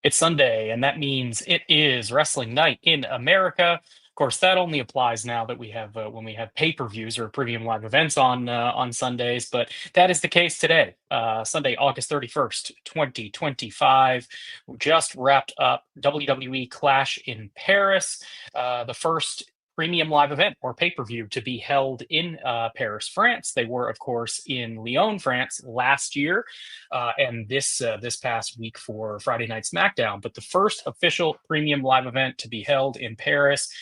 It's Sunday, and that means it is wrestling night in America. Of course, that only applies now that we have when we have pay-per-views or premium live events on Sundays. But that is the case today, Sunday, August 31st, 2025. We just wrapped up WWE Clash in Paris, the first premium live event or pay-per-view to be held in Paris, France. They were, of course, in Lyon, France last year and this past week for Friday Night SmackDown. But the first official premium live event to be held in Paris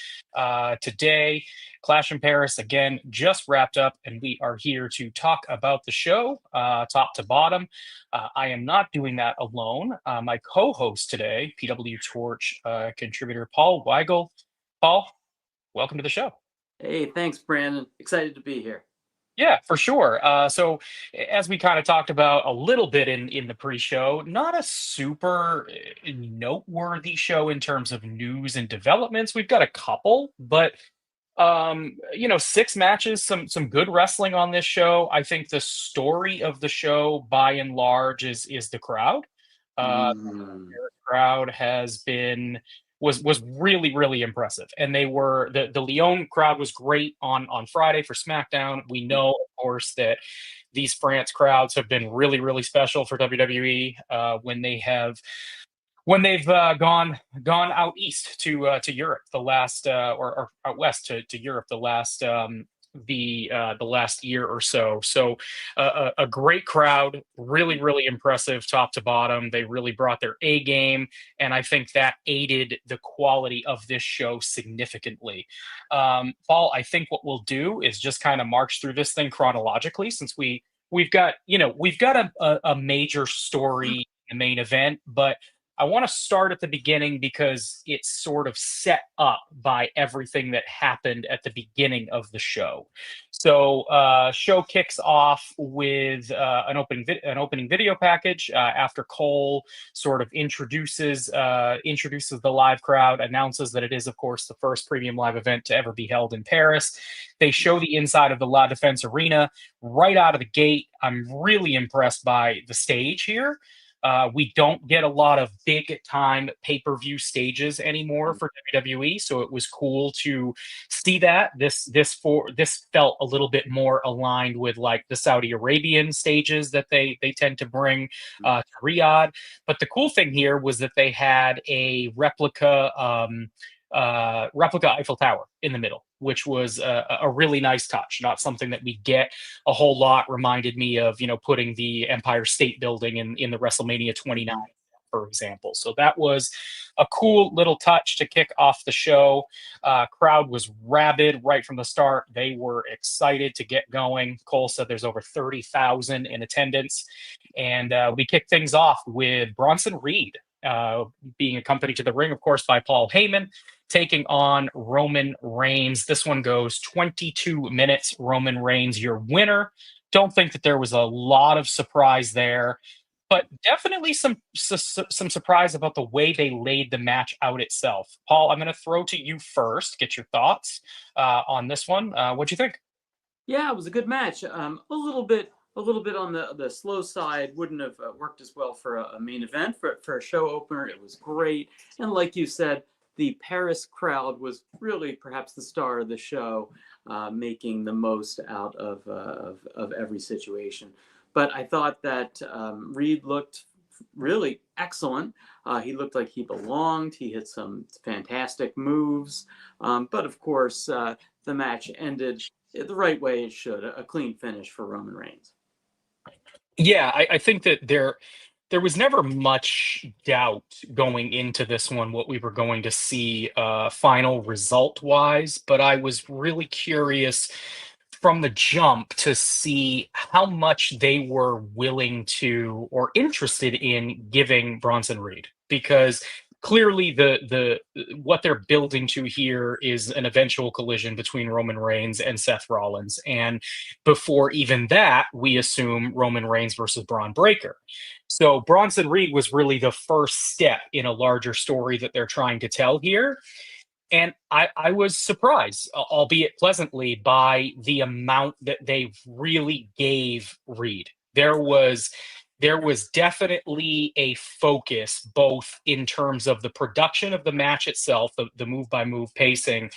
today. Clash in Paris again just wrapped up, and we are here to talk about the show top to bottom. I am not doing that alone. My co-host today, PWTorch contributor Paul Weigle. Paul, welcome to the show. Hey, thanks, Brandon. Excited to be here. Yeah, for sure. As we kind of talked about a little bit in the pre-show, not a super noteworthy show in terms of news and developments. We've got a couple, but six matches, some good wrestling on this show. I think the story of the show, by and large, is the crowd. Mm. The crowd has been was really impressive, and they were the Lyon crowd was great on Friday for SmackDown. We know, of course, that these France crowds have been really special for WWE when they've gone out east to Europe the last or out west to Europe the last year or so. So a great crowd, really impressive top to bottom. They really brought their A game, and I think that aided the quality of this show significantly. Paul, I think what we'll do is just kind of march through this thing chronologically, since we've got a major story in the main event, but I want to start at the beginning because it's sort of set up by everything that happened at the beginning of the show. So, show kicks off with an opening video package after Cole sort of introduces the live crowd, announces that it is, of course, the first premium live event to ever be held in Paris. They show the inside of the La Defense Arena right out of the gate. I'm really impressed by the stage here. We don't get a lot of big time pay-per-view stages anymore for WWE, so it was cool to see that. This felt a little bit more aligned with like the Saudi Arabian stages that they tend to bring to Riyadh. But the cool thing here was that they had a replica Eiffel Tower in the middle, which was a really nice touch. Not something that we get a whole lot. Reminded me of putting the Empire State Building in the WrestleMania 29, for example. So that was a cool little touch to kick off the show. Crowd was rabid right from the start. They were excited to get going. Cole said there's over 30,000 in attendance, and we kicked things off with Bronson Reed being accompanied to the ring, of course, by Paul Heyman, taking on Roman Reigns. This one goes 22 minutes. Roman Reigns, your winner. Don't think that there was a lot of surprise there, but definitely some surprise about the way they laid the match out itself. Paul, I'm going to throw to you first. Get your thoughts on this one. What'd you think? Yeah, it was a good match. A little bit on the slow side. Wouldn't have worked as well for a main event. For a show opener, it was great. And like you said, the Paris crowd was really perhaps the star of the show, making the most out of every situation. But I thought that Reed looked really excellent. He looked like he belonged. He hit some fantastic moves. But of course, the match ended the right way it should, a clean finish for Roman Reigns. Yeah, I think that there was never much doubt going into this one what we were going to see final result wise, but I was really curious from the jump to see how much they were willing to or interested in giving Bronson Reed, because clearly the what they're building to here is an eventual collision between Roman Reigns and Seth Rollins, and before even that we assume Roman Reigns versus Braun Breaker. So Bronson Reed was really the first step in a larger story that they're trying to tell here. And I was surprised, albeit pleasantly, by the amount that they really gave Reed. There was there was definitely a focus both in terms of the production of the match itself, the move by move pacing,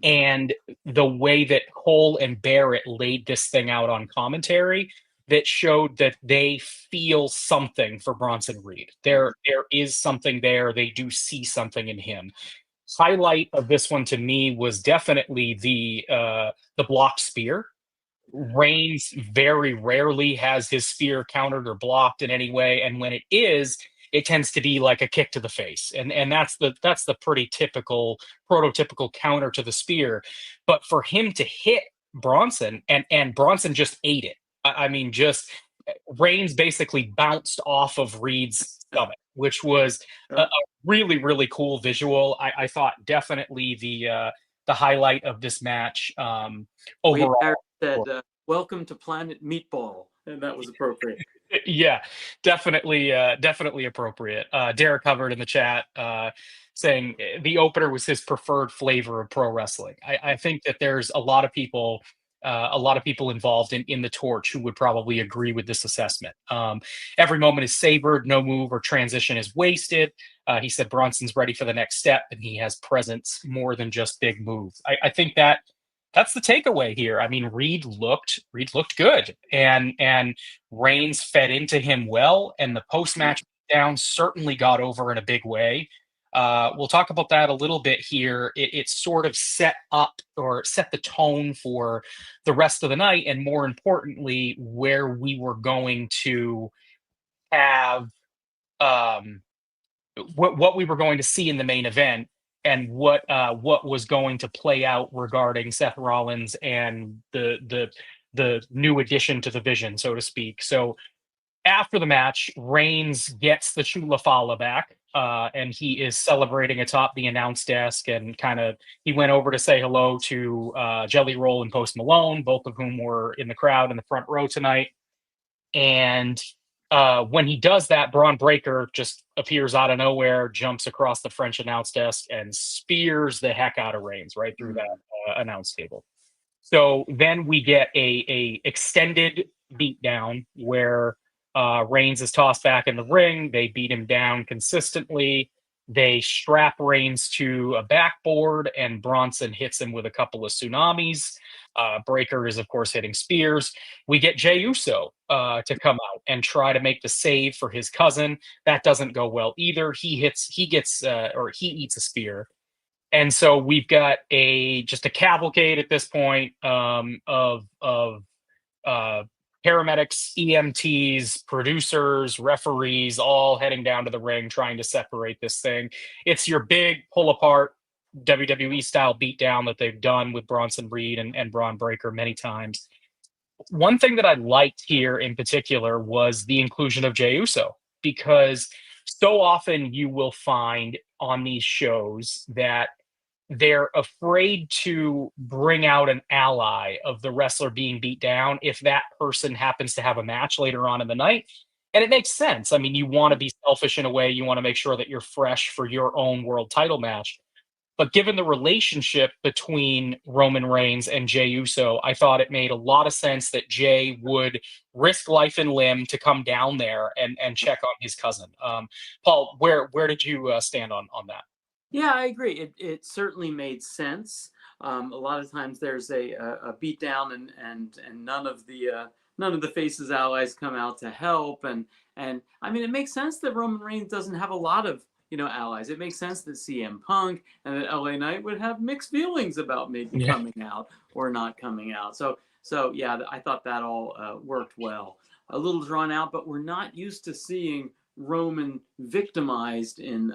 and the way that Cole and Barrett laid this thing out on commentary that showed that they feel something for Bronson Reed. There is something there. They do see something in him. Highlight of this one to me was definitely the blocked spear. Reigns very rarely has his spear countered or blocked in any way, and when it is, it tends to be like a kick to the face, and that's the pretty typical prototypical counter to the spear. But for him to hit Bronson, and Bronson just ate it. I mean, just Reigns basically bounced off of Reed's stomach, which was a really cool visual. I thought definitely the highlight of this match Wade overall. Barrett said, "Welcome to Planet Meatball," and that was appropriate. Yeah, definitely appropriate. Derek covered in the chat saying the opener was his preferred flavor of pro wrestling. I think that there's a lot of people involved in the torch who would probably agree with this assessment. Every moment is savored, no move or transition is wasted. He said Bronson's ready for the next step, and he has presence more than just big moves. I think that's the takeaway here. I mean, Reed looked good, and Reigns fed into him well, and the post match down certainly got over in a big way. We'll talk about that a little bit here. It sort of set up or set the tone for the rest of the night, and more importantly, where we were going to have what we were going to see in the main event, and what was going to play out regarding Seth Rollins and the new addition to the Vision, so to speak. So after the match, Reigns gets the Chula Fala back, and he is celebrating atop the announce desk, and kind of he went over to say hello to Jelly Roll and Post Malone, both of whom were in the crowd in the front row tonight. And when he does that, Braun Breaker just appears out of nowhere, jumps across the French announce desk, and spears the heck out of Reigns right through that announce table. So then we get a extended beatdown where Reigns is tossed back in the ring. They beat him down consistently. They strap Reigns to a backboard, and Bronson hits him with a couple of tsunamis. Breaker is, of course, hitting spears. We get Jey Uso to come out and try to make the save for his cousin. That doesn't go well either. He eats a spear. And so we've got just a cavalcade at this point of paramedics, EMTs, producers, referees, all heading down to the ring trying to separate this thing. It's your big pull apart WWE style beatdown that they've done with Bronson Reed and Braun Breaker many times. One thing that I liked here in particular was the inclusion of Jey Uso, because so often you will find on these shows that they're afraid to bring out an ally of the wrestler being beat down if that person happens to have a match later on in the night. And it makes sense. I mean, you want to be selfish in a way. You want to make sure that you're fresh for your own world title match. But given the relationship between Roman Reigns and Jey Uso, I thought it made a lot of sense that Jey would risk life and limb to come down there and check on his cousin. Paul, where did you stand on that? Yeah, I agree. It certainly made sense. A lot of times there's a beatdown, and none of the faces allies come out to help, and I mean, it makes sense that Roman Reigns doesn't have a lot of allies. It makes sense that CM Punk and that LA Knight would have mixed feelings about maybe coming out or not coming out. So yeah, I thought that all worked well. A little drawn out, but we're not used to seeing Roman victimized in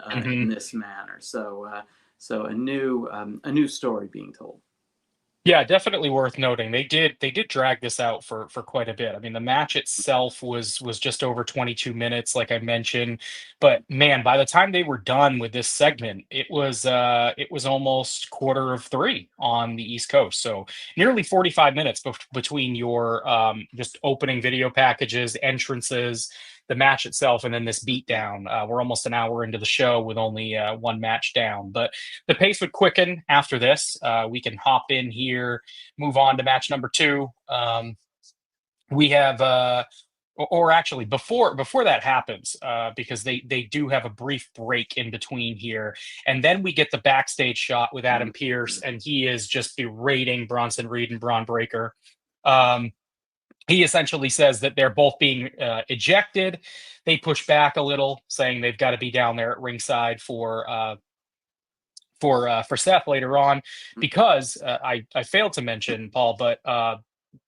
this manner. So a new story being told. Yeah, definitely worth noting. They did drag this out for quite a bit. I mean, the match itself was just over 22 minutes, like I mentioned. But man, by the time they were done with this segment, it was almost quarter of three on the East Coast. So nearly 45 minutes between your just opening video packages, entrances, the match itself, and then this beatdown. We're almost an hour into the show with only one match down. But the pace would quicken after this. We can hop in here, move on to match number two. We have or actually before that happens, because they do have a brief break in between here, and then we get the backstage shot with Adam Pearce, and he is just berating Bronson Reed and Braun Breaker. He essentially says that they're both being ejected. They push back a little, saying they've got to be down there at ringside for Seth later on, because I failed to mention, Paul, but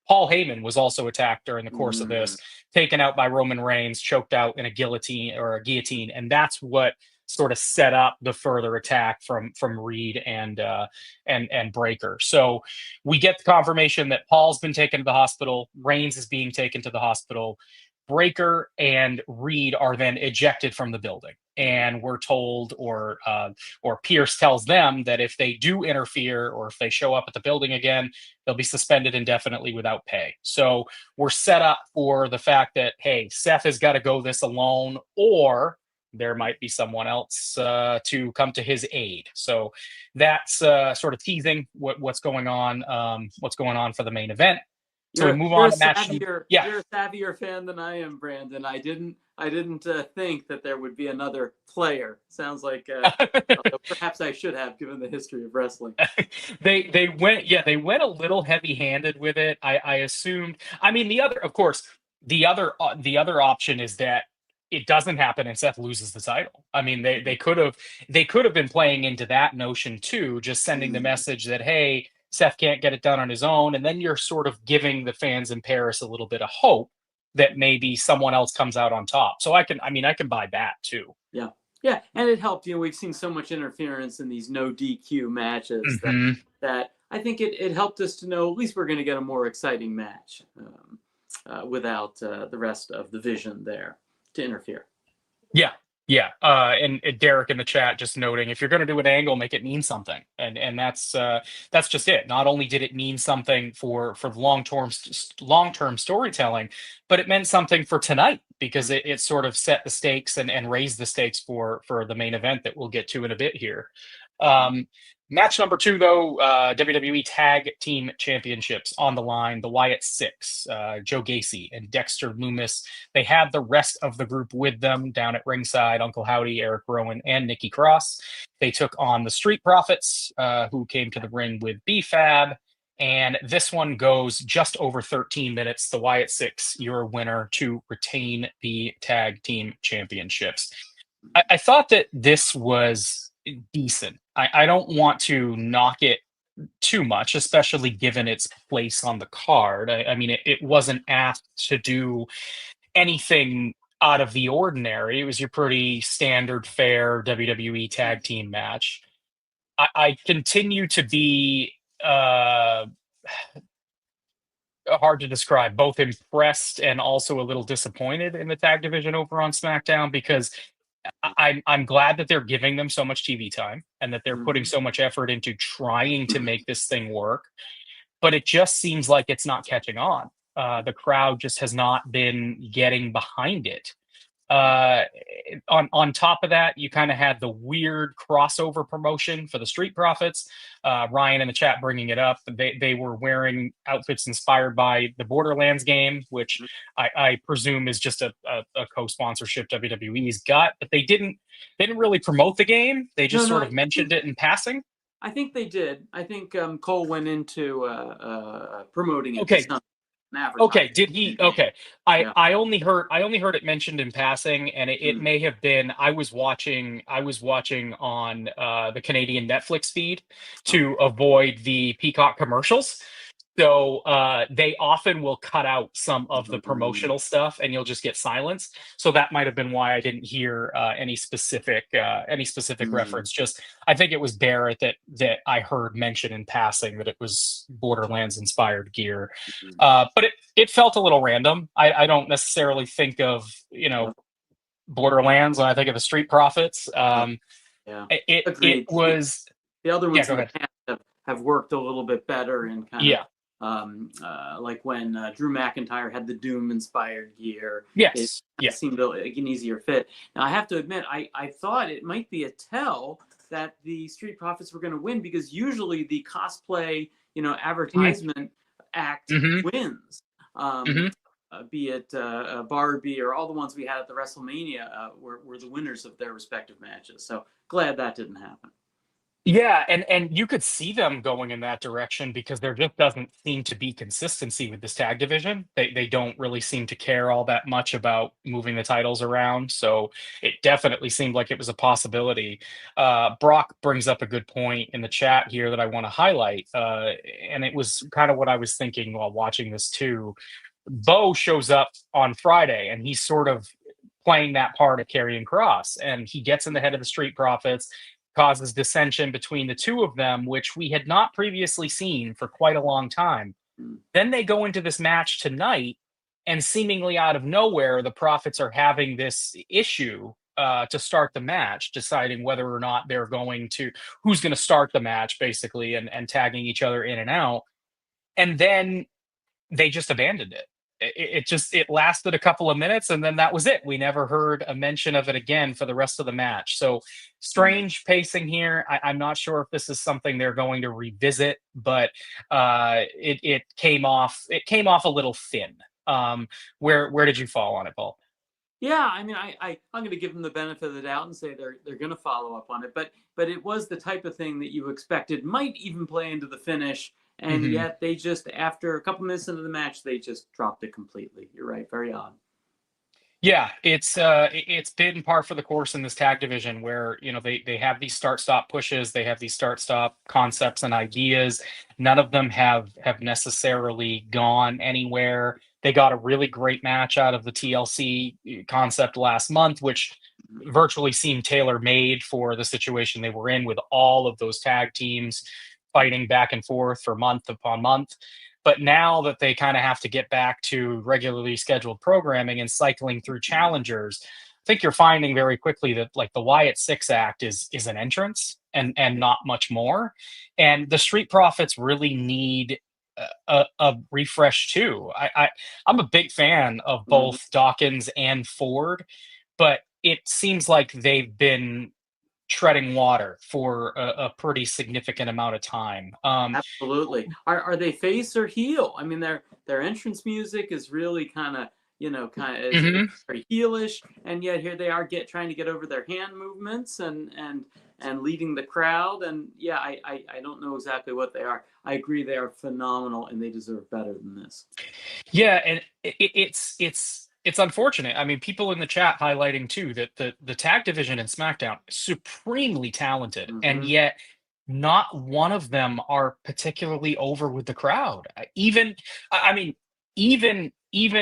Paul Heyman was also attacked during the course of this, taken out by Roman Reigns, choked out in a guillotine, and that's what sort of set up the further attack from Reed and Breaker. So we get the confirmation that Paul's been taken to the hospital, Reigns is being taken to the hospital. Breaker and Reed are then ejected from the building, and we're told, or Pierce tells them, that if they do interfere or if they show up at the building again, they'll be suspended indefinitely without pay. So we're set up for the fact that, hey, Seth has got to go this alone, or there might be someone else to come to his aid. So that's sort of teasing what's going on for the main event. So we move on to match. You're a savvier fan than I am, Brandon. I didn't think that there would be another player. Sounds like perhaps I should have, given the history of wrestling. They went a little heavy-handed with it. I assumed. I mean, the other option is that it doesn't happen and Seth loses the title. I mean, they could have been playing into that notion too, just sending the message that, hey, Seth can't get it done on his own, and then you're sort of giving the fans in Paris a little bit of hope that maybe someone else comes out on top. So I can buy that too. Yeah, and it helped. We've seen so much interference in these no DQ matches that I think it helped us to know at least we're going to get a more exciting match without the rest of the Vision there to interfere. Yeah. And Derek in the chat just noting, if you're going to do an angle, make it mean something. And that's just it. Not only did it mean something for long-term storytelling, but it meant something for tonight, because it sort of set the stakes and raised the stakes for the main event that we'll get to in a bit here. Match number 2, though, WWE Tag Team Championships on the line. The Wyatt Six, Joe Gacy and Dexter Lumis. They had the rest of the group with them down at ringside: Uncle Howdy, Eric Rowan, and Nikki Cross. They took on the Street Profits, who came to the ring with B-Fab. And this one goes just over 13 minutes. The Wyatt Six, your winner, to retain the Tag Team Championships. I thought that this was decent. I don't want to knock it too much, especially given its place on the card. I mean, it wasn't asked to do anything out of the ordinary. It was your pretty standard fare WWE tag team match. I continue to be hard to describe, both impressed and also a little disappointed in the tag division over on SmackDown, because I'm glad that they're giving them so much TV time and that they're putting so much effort into trying to make this thing work. But it just seems like it's not catching on. The crowd just has not been getting behind it. On top of that, you kind of had the weird crossover promotion for the Street Profits. Ryan in the chat bringing it up. They were wearing outfits inspired by the Borderlands game, which I presume is just a co-sponsorship WWE's got. But they didn't really promote the game. They just sort of mentioned it in passing. I think they did. I think Cole went into promoting it. Okay. Okay, did he? Okay, I only heard it mentioned in passing, and it may have been I was watching on the Canadian Netflix feed to avoid the Peacock commercials. So they often will cut out some of the promotional stuff, and you'll just get silence. So that might have been why I didn't hear any specific reference. Just I think it was Barrett that I heard mention in passing that it was Borderlands inspired gear, but it felt a little random. I don't necessarily think of Borderlands when I think of the Street Profits. It was the other ones in the past have worked a little bit better in kind of. Like when Drew McIntyre had the Doom inspired gear. It seemed like an easier fit. Now I have to admit, I thought it might be a tell that the Street Profits were going to win, because usually the cosplay, advertisement act wins. be it Barbie or all the ones we had at the WrestleMania, were the winners of their respective matches. So glad that didn't happen. Yeah, and you could see them going in that direction because there just doesn't seem to be consistency with this tag division. They don't really seem to care all that much about moving the titles around. So it definitely seemed like it was a possibility. Brock brings up a good point in the chat here that I want to highlight, and it was kind of what I was thinking while watching this too. Bo shows up on Friday, and he's sort of playing that part of Karrion Cross, and he gets in the head of the Street Profits, causes dissension between the two of them, which we had not previously seen for quite a long time. Mm. Then they go into this match tonight, and seemingly out of nowhere, the Profits are having this issue to start the match, deciding whether or not they're going to, who's going to start the match, basically, and tagging each other in and out. And then they just abandoned it. It lasted a couple of minutes, and then that was it. We never heard a mention of it again for the rest of the match. So strange pacing here. I'm not sure if this is something they're going to revisit, but it came off a little thin. Where did you fall on it, Paul? Yeah, I mean, I'm going to give them the benefit of the doubt and say they're going to follow up on it, but it was the type of thing that you expected might even play into the finish, and Mhm. yet they just, after a couple minutes into the match, they just dropped it completely. You're right, very odd. Yeah, it's been par for the course in this tag division where, they have these start stop pushes, they have these start stop concepts and ideas. None of them have necessarily gone anywhere. They got a really great match out of the TLC concept last month, which Mhm. virtually seemed tailor made for the situation they were in, with all of those tag teams fighting back and forth for month upon month. But now that they kind of have to get back to regularly scheduled programming and cycling through challengers, I think you're finding very quickly that, like, the Wyatt Six Act is an entrance and not much more. And the Street Profits really need a refresh too. I'm a big fan of Mhm. both Dawkins and Ford, but it seems like they've been treading water for a pretty significant amount of time. Absolutely. Are they face or heel? I mean, their entrance music is really kind of, is Mhm. very heelish, and yet here they are trying to get over their hand movements and leading the crowd. And yeah, I don't know exactly what they are. I agree they are phenomenal and they deserve better than this. Yeah, and it's unfortunate. I mean, people in the chat highlighting too that the tag division in SmackDown is supremely talented, and Hmm. yet not one of them are particularly over with the crowd. I mean, even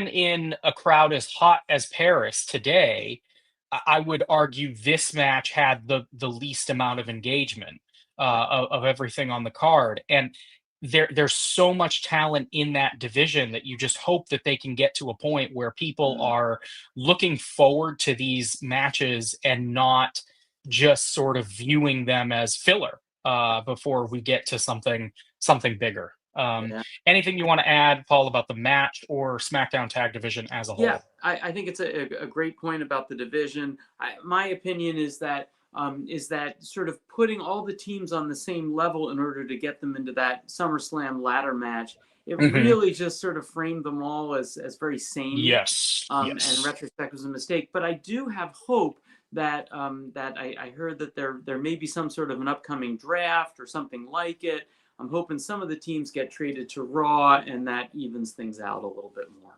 in a crowd as hot as Paris today, I would argue this match had the least amount of engagement of everything on the card. And there's so much talent in that division that you just hope that they can get to a point where people are looking forward to these matches and not just sort of viewing them as filler before we get to something bigger. Yeah. Anything you want to add, Paul, about the match or SmackDown Tag Division as a Yeah, whole? I think it's a great point about the division. My opinion is that sort of putting all the teams on the same level in order to get them into that SummerSlam ladder match. It Hmm. really just sort of framed them all as very samey, Yes, and in yes. retrospect was a mistake. But I do have hope that I heard that there may be some sort of an upcoming draft or something like it. I'm hoping some of the teams get traded to Raw, and that evens things out a little bit more.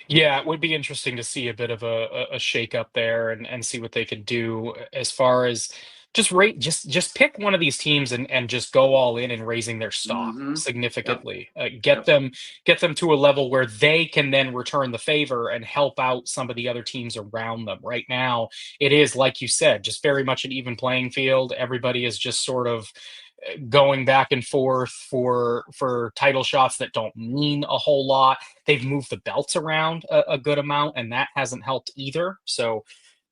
Yeah, it would be interesting to see a bit of a shake up there and see what they could do as far as just pick one of these teams and just go all in and raising their stock Hmm. Yep. significantly. Yep. Get them to a level where they can then return the favor and help out some of the other teams around them. Right now, it is, like you said, just very much an even playing field. Everybody is just sort of going back and forth for title shots that don't mean a whole lot. They've moved the belts around a good amount, and that hasn't helped either. So,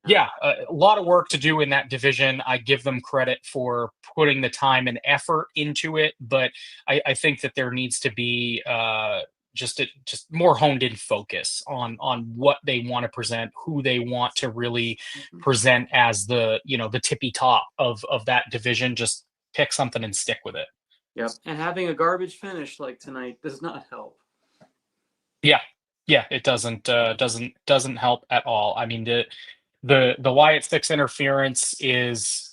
No. yeah, a lot of work to do in that division. I give them credit for putting the time and effort into it, but I think that there needs to be just more honed in focus on what they want to present, who they want to really Mhm. present as the tippy top of that division. Just pick something and stick with it. Yep. And having a garbage finish like tonight does not help. Yeah. Yeah, it doesn't help at all. I mean, the Wyatt Six interference is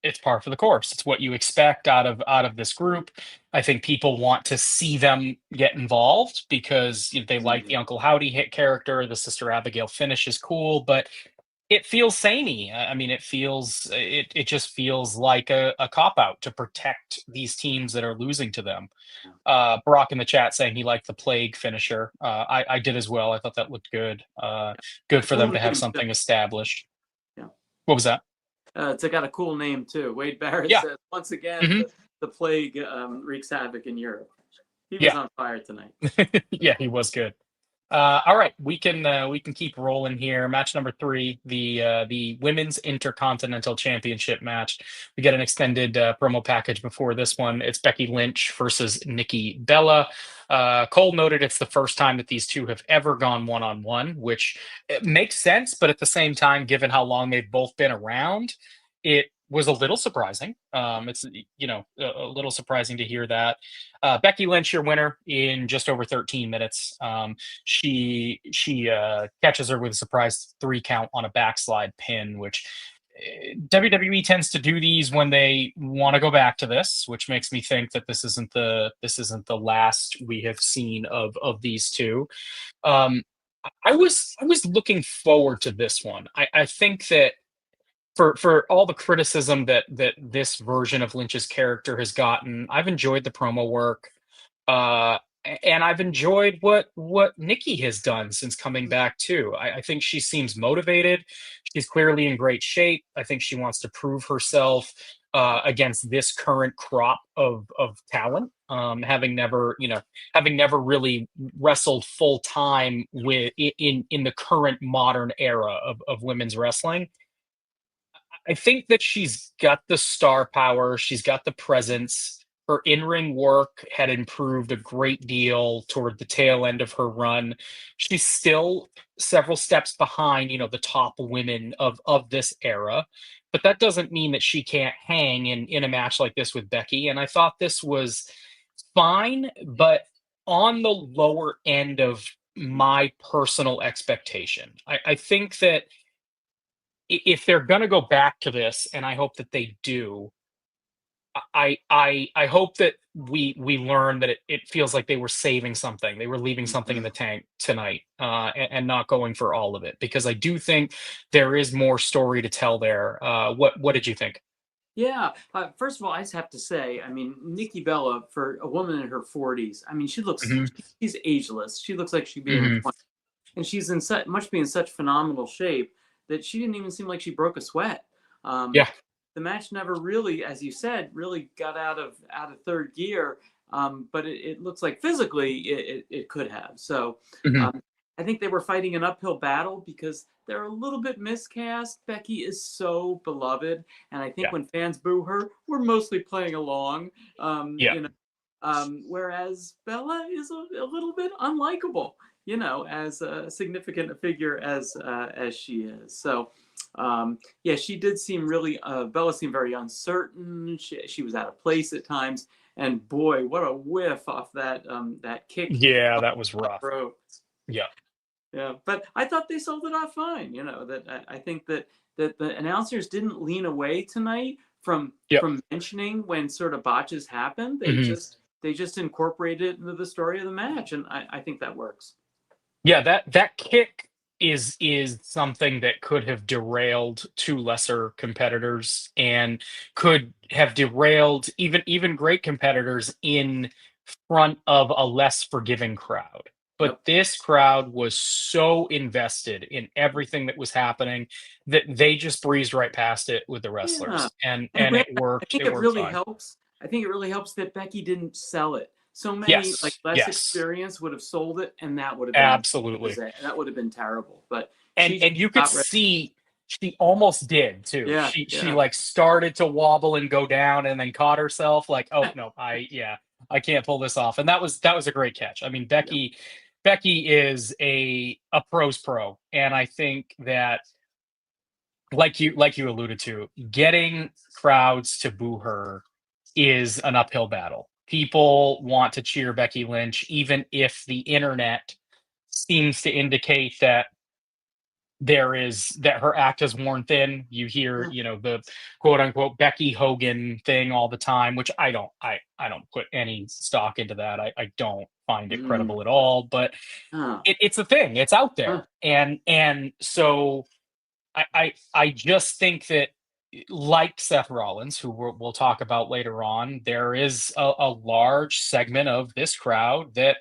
it's par for the course. It's what you expect out of this group. I think people want to see them get involved because they like Mhm. the Uncle Howdy hit character. The Sister Abigail finish is cool, but it feels samey. I mean, it just feels like a cop out to protect these teams that are losing to them. Yeah. Brock in the chat saying he liked the plague finisher. I did as well. I thought that looked good. Good for them Cool to have name too. something established. Yeah. What was that? It's got a cool name too. Wade Barrett Yeah. says once again Hmm. the plague wreaks havoc in Europe. He was Yeah. on fire tonight. Yeah, he was good. All right, we can keep rolling here. Match number three, the women's intercontinental championship match. We get an extended promo package before this one. It's Becky Lynch versus Nikki Bella. Cole noted it's the first time that these two have ever gone one on one, which it makes sense, but at the same time, given how long they've both been around, it was a little surprising. It's a little surprising to hear that. Becky Lynch, your winner in just over 13 minutes. She catches her with a surprise 3 count on a backslide pin, which WWE tends to do these when they want to go back to this, which makes me think that this isn't the last we have seen of these two. Um, I was looking forward to this one. I think that for all the criticism that this version of Lynch's character has gotten, I've enjoyed the promo work. And I've enjoyed what Nikki has done since coming back too. I think she seems motivated. She's clearly in great shape. I think she wants to prove herself against this current crop of talent. Having never really wrestled full time in the current modern era of women's wrestling. I think that she's got the star power, she's got the presence. Her in-ring work had improved a great deal toward the tail end of her run. She's still several steps behind, the top women of this era, but that doesn't mean that she can't hang in a match like this with Becky. And I thought this was fine, but on the lower end of my personal expectation. I think that if they're going to go back to this, and I hope that they do, I hope that we learn that it feels like they were saving something, they were leaving something in Mhm. the tank tonight, and not going for all of it because I do think there is more story to tell there. What did you think? Yeah. First of all, I just have to say, I mean, Nikki Bella, for a woman in her 40s, I mean, Hmm. she's ageless. She looks like she'd be in her Hmm. 20s. And she's in such, must be in such phenomenal shape that she didn't even seem like she broke a sweat. Um, Yeah. the match never really, as you said, really got out of third gear. But it looks like physically it could have. So Hmm. um, I think they were fighting an uphill battle because they're a little bit miscast. Becky is so beloved, and I think Yeah. when fans boo her, we're mostly playing along. Yeah. Whereas Bella is a little bit unlikable, as a significant a figure as she is. So, yeah, she did seem really. Bella seemed very uncertain. She was out of place at times, and boy, what a whiff off that kick Yeah, that was rough. rope. Yeah. Yeah, but I thought they sold it off fine. That I think that the announcers didn't lean away tonight Yep. from mentioning when sort of botches happen. Hmm. They just incorporated it into the story of the match, and I think that works. Yeah, that kick is something that could have derailed two lesser competitors and could have derailed even great competitors in front of a less forgiving crowd. But Yep. this crowd was so invested in everything that was happening that they just breezed right past it with the Yeah, wrestlers. And and and it worked. It worked fine. I think it really helps that Becky didn't sell it. So many like Yes. less Yes. experience would have sold it, and that would have been Absolutely. that would have been terrible. But and she just and you could got ready. see she almost did too. Yeah, She yeah. like started to wobble and go down and then caught herself like, oh no, I can't pull this off. And that was a great catch. I mean, Yep. Becky is a pro's pro. And I think that like you alluded to, getting crowds to boo her is an uphill battle. People want to cheer Becky Lynch, even if the internet seems to indicate that her act is worn thin. You hear, Yeah. the quote unquote Becky Hogan thing all the time, which I don't put any stock into that. I don't find it Mm. credible at all, but Oh. it's a thing. It's out Huh. there. And so I just think that, like Seth Rollins, who we'll talk about later on, there is a large segment of this crowd that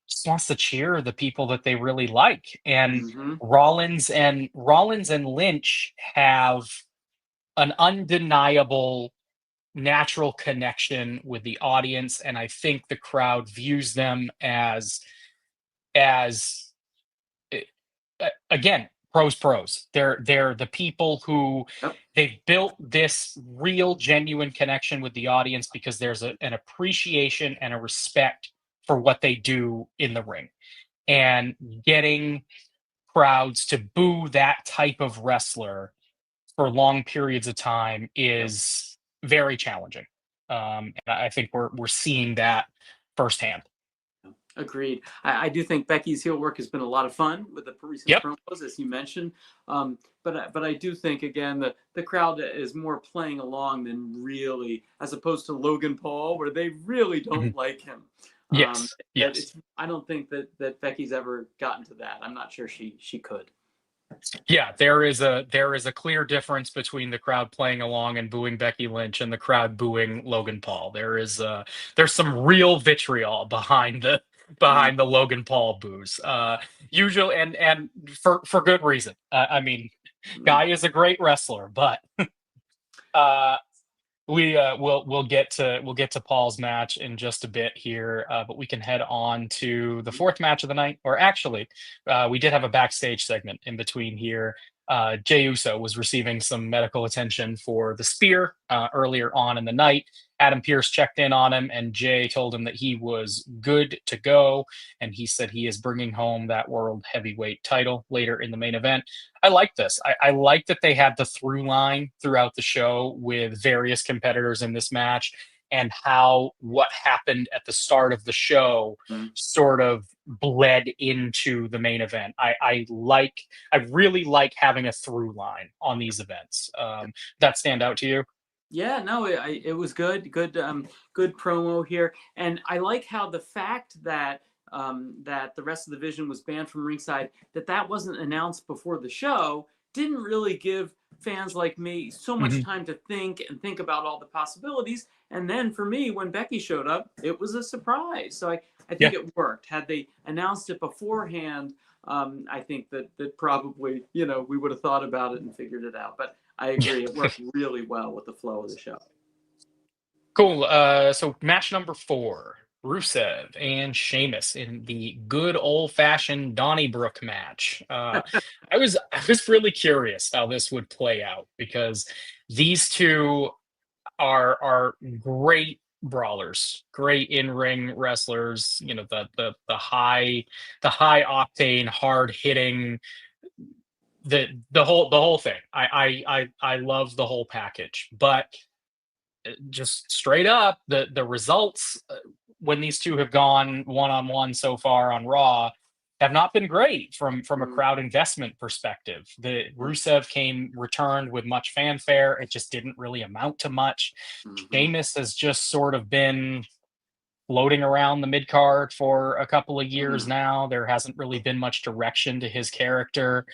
just wants to cheer the people that they really like. And Mm-hmm. Rollins and Lynch have an undeniable natural connection with the audience, and I think the crowd views them as again, pros. They're the people who Yep. they've built this real genuine connection with the audience because there's an appreciation and a respect for what they do in the ring. And getting crowds to boo that type of wrestler for long periods of time Yep. is very challenging. And I think we're seeing that firsthand. Agreed. I do think Becky's heel work has been a lot of fun with the recent Yep. promos, as you mentioned. But I do think again the crowd is more playing along than really, as opposed to Logan Paul, where they really Mhm. don't like him. Yes. That Yes. it's I don't think that Becky's ever gotten to that. I'm not sure she could. Yeah, there is a clear difference between the crowd playing along and booing Becky Lynch and the crowd booing Logan Paul. There's some real vitriol behind the Mm, Logan Paul boos. Usual and for good reason. I mean, mm, guy is a great wrestler, but uh we'll get to Paul's match in just a bit here, but we can head on to the fourth match of the night. Or actually, we did have a backstage segment in between here. Jey Uso was receiving some medical attention for the spear earlier on in the night. Adam Pearce checked in on him, and Jay told him that he was good to go, and he said he is bringing home that world heavyweight title later in the main event. I like this. I like that they had the through line throughout the show with various competitors in this match, and how what happened at the start of the show mm. sort of bled into the main event. I really like having a through line on these events. That stand out to you? Yeah, no, it was good promo here, and I like how the fact that that the rest of the division was banned from ringside, that wasn't announced before the show, didn't really give fans like me so much Mhm. time to think about all the possibilities. And then for me, when Becky showed up, it was a surprise. So I Yeah. think it worked. Had they announced it beforehand, I think that probably we would have thought about it and figured it out. But I agree. It worked really well with the flow of the show. Cool. So match number 4, Rusev and Sheamus in the good old fashioned Donnybrook match. I was really curious how this would play out because these two are great brawlers, great in ring wrestlers. The high octane, hard hitting, the whole thing. I love the whole package, but just straight up, the results when these two have gone one on one so far on Raw have not been great from a Mm, crowd investment perspective. The mm, Rusev came returned with much fanfare. It just didn't really amount to much. mhm, Sheamus has just sort of been floating around the mid card for a couple of years mm, now. There hasn't really been much direction to his character.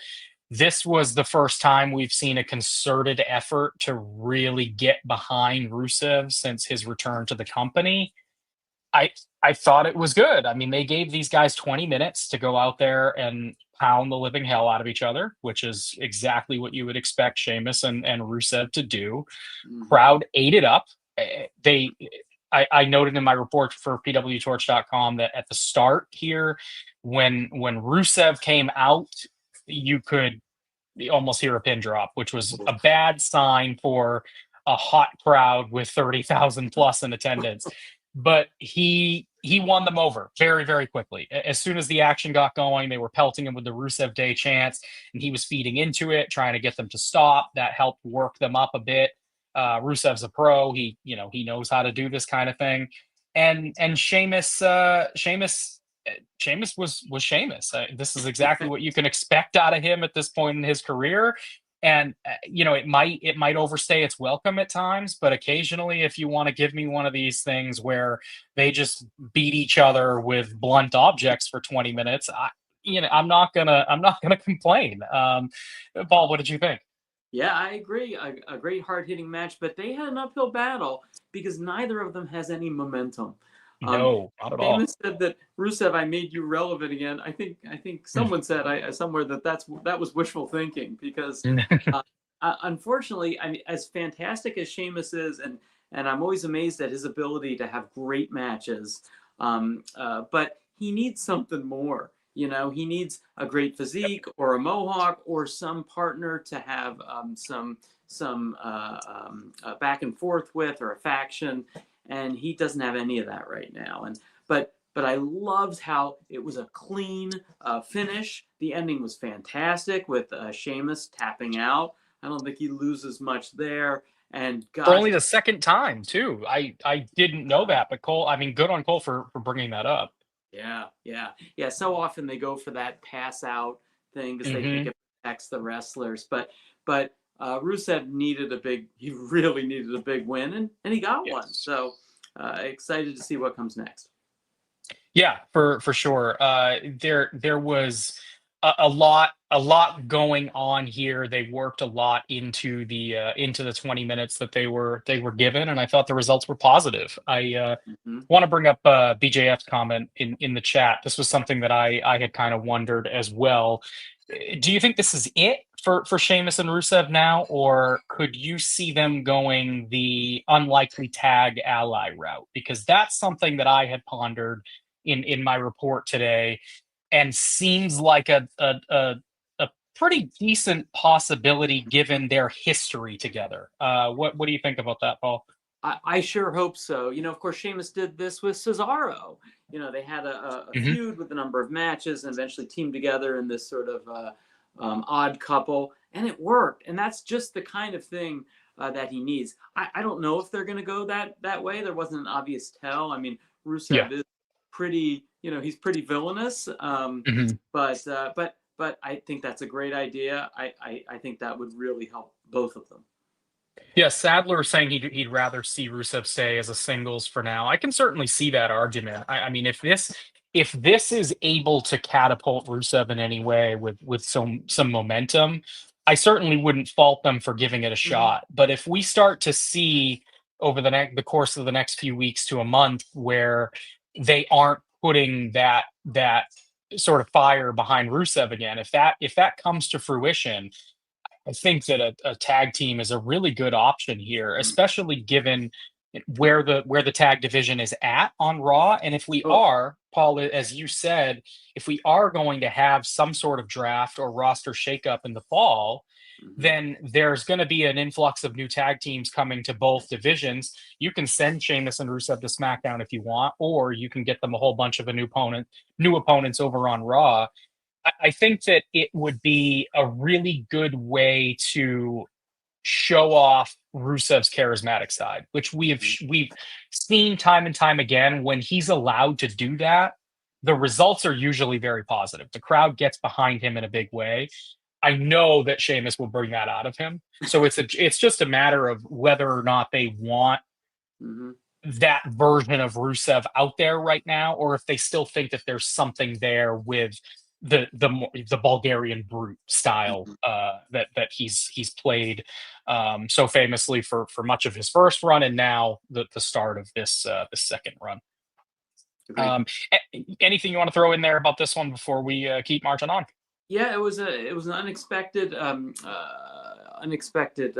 This was the first time we've seen a concerted effort to really get behind Rusev since his return to the company. I I thought it was good. I mean, they gave these guys 20 minutes to go out there and pound the living hell out of each other, which is exactly what you would expect Sheamus and Rusev to do. mhm, Crowd ate it up. They I noted in my report for PWTorch.com that at the start here, when Rusev came out, you could almost hear a pin drop, which was a bad sign for a hot crowd with 30,000 plus in attendance. But he won them over very, very quickly. As soon as the action got going, they were pelting him with the Rusev Day chants, and he was feeding into it, trying to get them to stop. That helped work them up a bit. Rusev's a pro. He knows how to do this kind of thing. And Sheamus Sheamus was Sheamus. This is exactly what you can expect out of him at this point in his career. And it might overstay its welcome at times, but occasionally, if you want to give me one of these things where they just beat each other with blunt objects for 20 minutes, I'm not gonna complain. Paul, what did you think? Yeah, I agree. A great hard hitting match, but they had an uphill battle because neither of them has any momentum. Um, No, not at all. Sheamus said that Rusev, I made you relevant again. I think someone said somewhere that that was wishful thinking because unfortunately, I mean, as fantastic as Sheamus is, and I'm always amazed at his ability to have great matches, but he needs something more. You know, he needs a great physique or a mohawk or some partner to have some back and forth with or a faction, and he doesn't have any of that right now. But I loved how it was a clean finish. The ending was fantastic with Sheamus tapping out. I don't think he loses much there. And For gosh, only the second time too. I didn't know that, but Cole, I mean, good on Cole for bringing that up. yeah. So often they go for that pass out thing because they think Hmm. it protects the wrestlers. But Rusev needed a big. He really needed a big win, and he got one. Yes. So excited to see what comes next. Yeah, for sure. There was a lot going on here. They worked a lot into the 20 minutes that they were given, and I thought the results were positive. I Hmm. want to bring up BJF's comment in the chat. This was something that I had kind of wondered as well. Do you think this is it for Sheamus and Rusev now, or could you see them going the unlikely tag ally route? Because that's something that I had pondered in my report today, and seems like a pretty decent possibility given their history together. What do you think about that, Paul? I sure hope so. You know, of course, Sheamus did this with Cesaro. You know, they had a Hmm. feud with a number of matches and eventually teamed together in this sort of odd couple, and it worked. And that's just the kind of thing that he needs. I don't know if they're going to go that way. There wasn't an obvious tell. I mean, Yeah. Rusev is pretty, you know, he's pretty villainous. Hmm. But I think that's a great idea. I think that would really help both of them. Yeah, Sadler saying he'd rather see Rusev stay as a singles for now. I can certainly see that argument. I mean, if this is able to catapult Rusev in any way with some momentum, I certainly wouldn't fault them for giving it a Hmm. shot. But if we start to see over the course of the next few weeks to a month where they aren't putting that sort of fire behind Rusev again, if that comes to fruition, I think that a tag team is a really good option here, especially given where the tag division is at on Raw. And if we Oh. are, Paul, as you said, if we are going to have some sort of draft or roster shakeup in the fall, Hmm. then there's going to be an influx of new tag teams coming to both divisions. You can send Sheamus and Rusev to SmackDown if you want, or you can get them a whole bunch of new opponents over on Raw. I think that it would be a really good way to show off Rusev's charismatic side, which we've seen time and time again. When he's allowed to do that, the results are usually very positive. The crowd gets behind him in a big way. I know that Sheamus will bring that out of him. So it's just a matter of whether or not they want Hmm. that version of Rusev out there right now, or if they still think that there's something there with the Bulgarian brute style Hmm. that he's played so famously for much of his first run, and now the start of this second run. Agreed. Um, Anything you want to throw in there about this one before we keep marching on? Yeah, it was an unexpected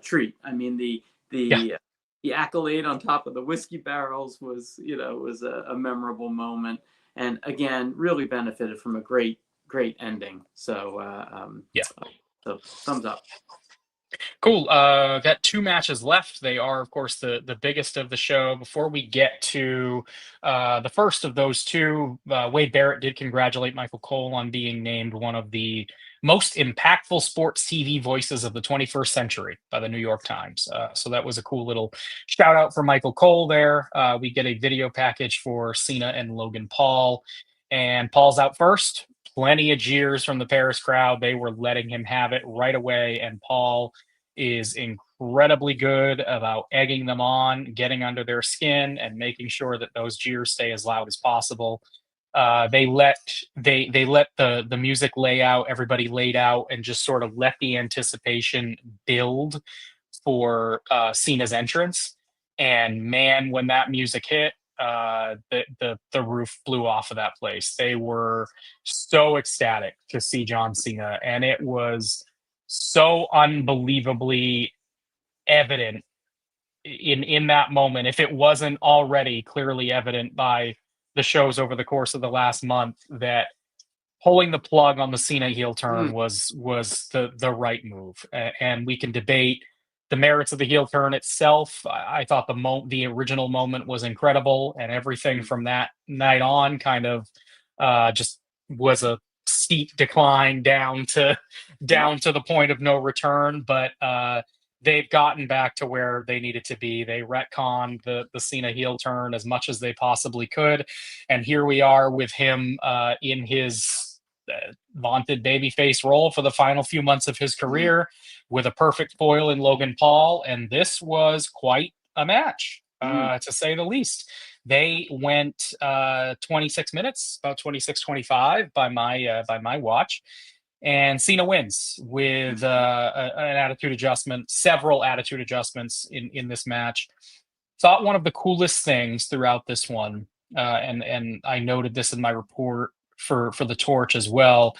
treat. I mean, Yeah. the accolade on top of the whiskey barrels was, you know, was a memorable moment, and again, really benefited from a great ending. Yeah. So thumbs up. Cool. Got two matches left. They are, of course, the biggest of the show. Before we get to the first of those two, Wade Barrett did congratulate Michael Cole on being named one of the most impactful sports TV voices of the 21st century by the New York Times. So that was a cool little shout out for Michael Cole there. We get a video package for Cena and Logan Paul. and Paul's out first. Plenty of jeers from the Paris crowd. They were letting him have it right away, and Paul is incredibly good about egging them on, getting under their skin, and making sure that those jeers stay as loud as possible. They let the music lay out, everybody laid out, and just sort of let the anticipation build for Cena's entrance. And man, when that music hit, the roof blew off of that place. They were so ecstatic to see John Cena, and it was so unbelievably evident in that moment, if it wasn't already clearly evident by the shows over the course of the last month, that pulling the plug on the Cena heel turn was the right move. And we can debate the merits of the heel turn itself. I thought the original moment was incredible, and everything from that night on kind of just was a steep decline down to the point of no return. But they've gotten back to where they needed to be. They retconned the Cena heel turn as much as they possibly could, and here we are with him in his vaunted babyface role for the final few months of his career, with a perfect foil in Logan Paul, and this was quite a match, to say the least. They went 26 minutes, about 26-25 by my watch, and Cena wins with an attitude adjustment, several attitude adjustments in this match. Thought one of the coolest things throughout this one, and I noted this in my report for the Torch as well.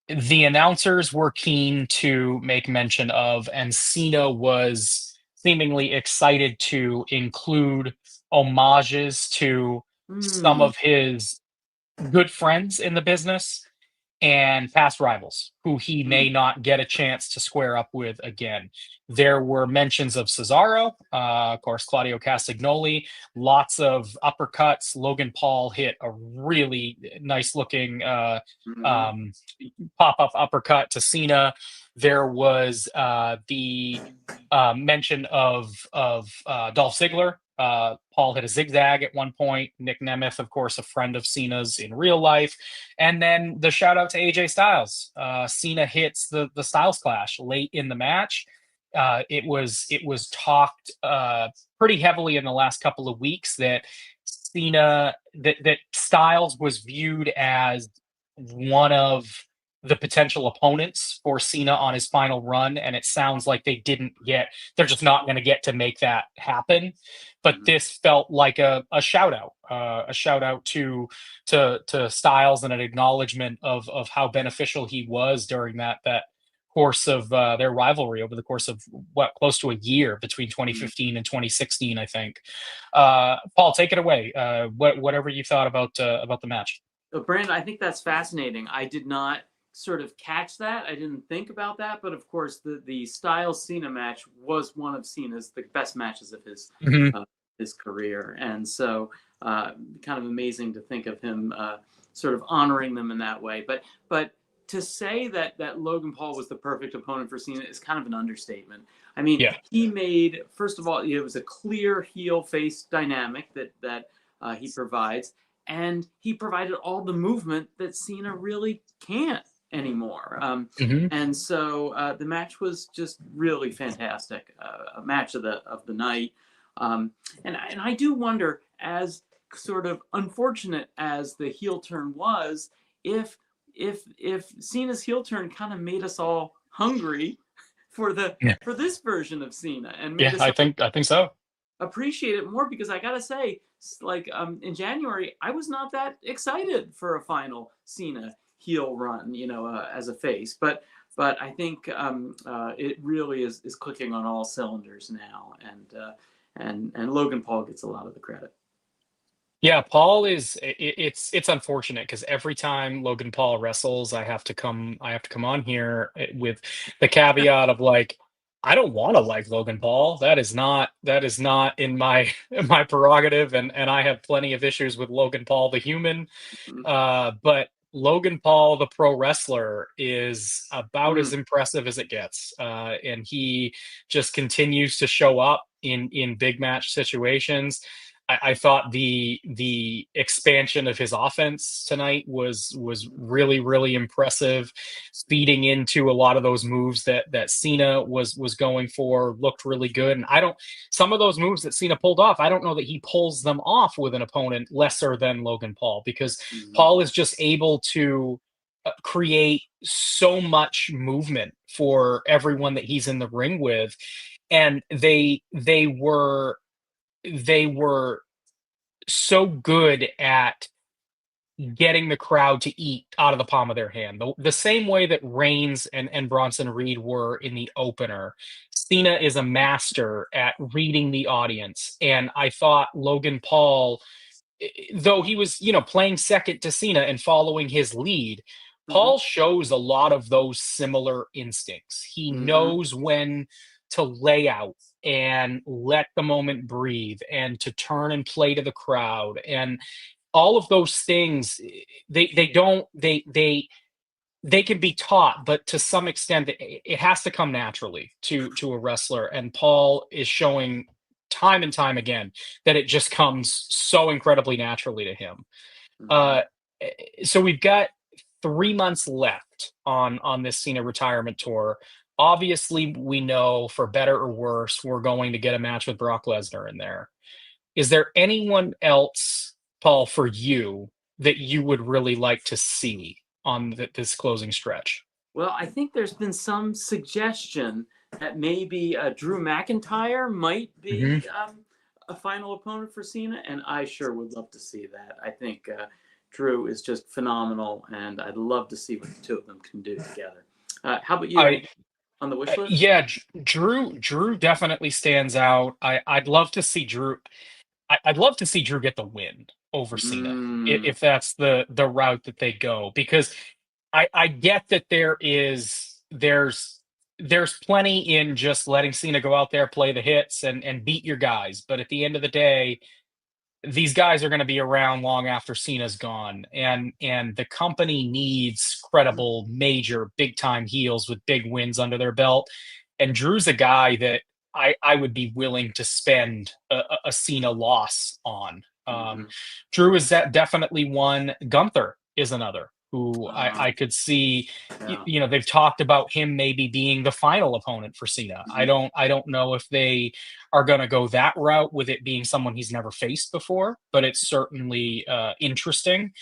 The announcers were keen to make mention of, and Cena was seemingly excited to include homages to some of his good friends in the business and past rivals who he may not get a chance to square up with again. There were mentions of Cesaro, of course, Claudio Castagnoli, lots of uppercuts. Logan Paul hit a really nice looking pop-up uppercut to Cena. There was the mention of Dolph Ziggler. Paul hit a zigzag at one point. Nick Nemeth, of course, a friend of Cena's in real life. And then the shout out to AJ Styles. Cena hits the Styles Clash late in the match. It was talked pretty heavily in the last couple of weeks that that Styles was viewed as one of the potential opponents for Cena on his final run, and it sounds like they're just not going to get to make that happen. But this felt like a shout out to Styles, and an acknowledgement of how beneficial he was during that course of their rivalry over the course of close to a year between 2015 and 2016, I think. Paul, take it away. Whatever you thought about the match. Brandon, I think that's fascinating. I did not sort of catch that. I didn't think about that, but of course the Styles Cena match was one of Cena's the best matches of his career, and so kind of amazing to think of him sort of honoring them in that way. But to say that Logan Paul was the perfect opponent for Cena is kind of an understatement. I mean, he made, first of all, it was a clear heel face dynamic that he provides, and he provided all the movement that Cena really can't anymore. And so the match was just really fantastic, a match of the night. And I do wonder, as sort of unfortunate as the heel turn was, if Cena's heel turn kind of made us all hungry for this version of Cena, and made us I think so. Appreciate it more, because I gotta say, like in January, I was not that excited for a final Cena heel run, as a face, but I think it really is clicking on all cylinders now, and Logan Paul gets a lot of the credit. Yeah, Paul it's unfortunate, because every time Logan Paul wrestles, I have to come on here with the caveat of, like, I don't want to like Logan Paul. That is not in my prerogative, and I have plenty of issues with Logan Paul the human. But Logan Paul the pro wrestler is about as impressive as it gets, and he just continues to show up in big match situations. I thought the expansion of his offense tonight was really impressive, feeding into a lot of those moves that Cena was going for looked really good. And I don't some of those moves that Cena pulled off, I don't know that he pulls them off with an opponent lesser than Logan Paul, because Mhm. Paul is just able to create so much movement for everyone that he's in the ring with, and they were so good at getting the crowd to eat out of the palm of their hand. The same way that Reigns and Bronson Reed were in the opener. Cena is a master at reading the audience. And I thought Logan Paul, though he was, playing second to Cena and following his lead, Mhm. Paul shows a lot of those similar instincts. He Mhm. knows when to lay out and let the moment breathe, and to turn and play to the crowd, and all of those things. They don't they can be taught, but to some extent it has to come naturally to a wrestler, and Paul is showing time and time again that it just comes so incredibly naturally to him. Mhm. uh so we've got 3 months left on this Cena retirement tour. Obviously, we know, for better or worse, we're going to get a match with Brock Lesnar in there. Is there anyone else, Paul, for you, that you would really like to see on this closing stretch? Well, I think there's been some suggestion that maybe Drew McIntyre might Mhm. be a final opponent for Cena, and I sure would love to see that. I think Drew is just phenomenal, and I'd love to see what the two of them can do together. How about you? I Any on the wish list? Yeah, Drew definitely stands out. I'd love to see Drew. I'd love to see Drew get the win over Cena, Mm, if that's the route that they go, because I get that there's plenty in just letting Cena go out there, play the hits, and beat your guys. But at the end of the day, these guys are going to be around long after Cena's gone, and the company needs credible, major, big time heels with big wins under their belt. And Drew's a guy that I would be willing to spend a Cena loss on. mhm. Drew is definitely one. Gunther is another who Uh, I could see. yeah. They've talked about him maybe being the final opponent for Cena. Mhm. I don't know if they are going to go that route with it being someone he's never faced before, but it's certainly interesting.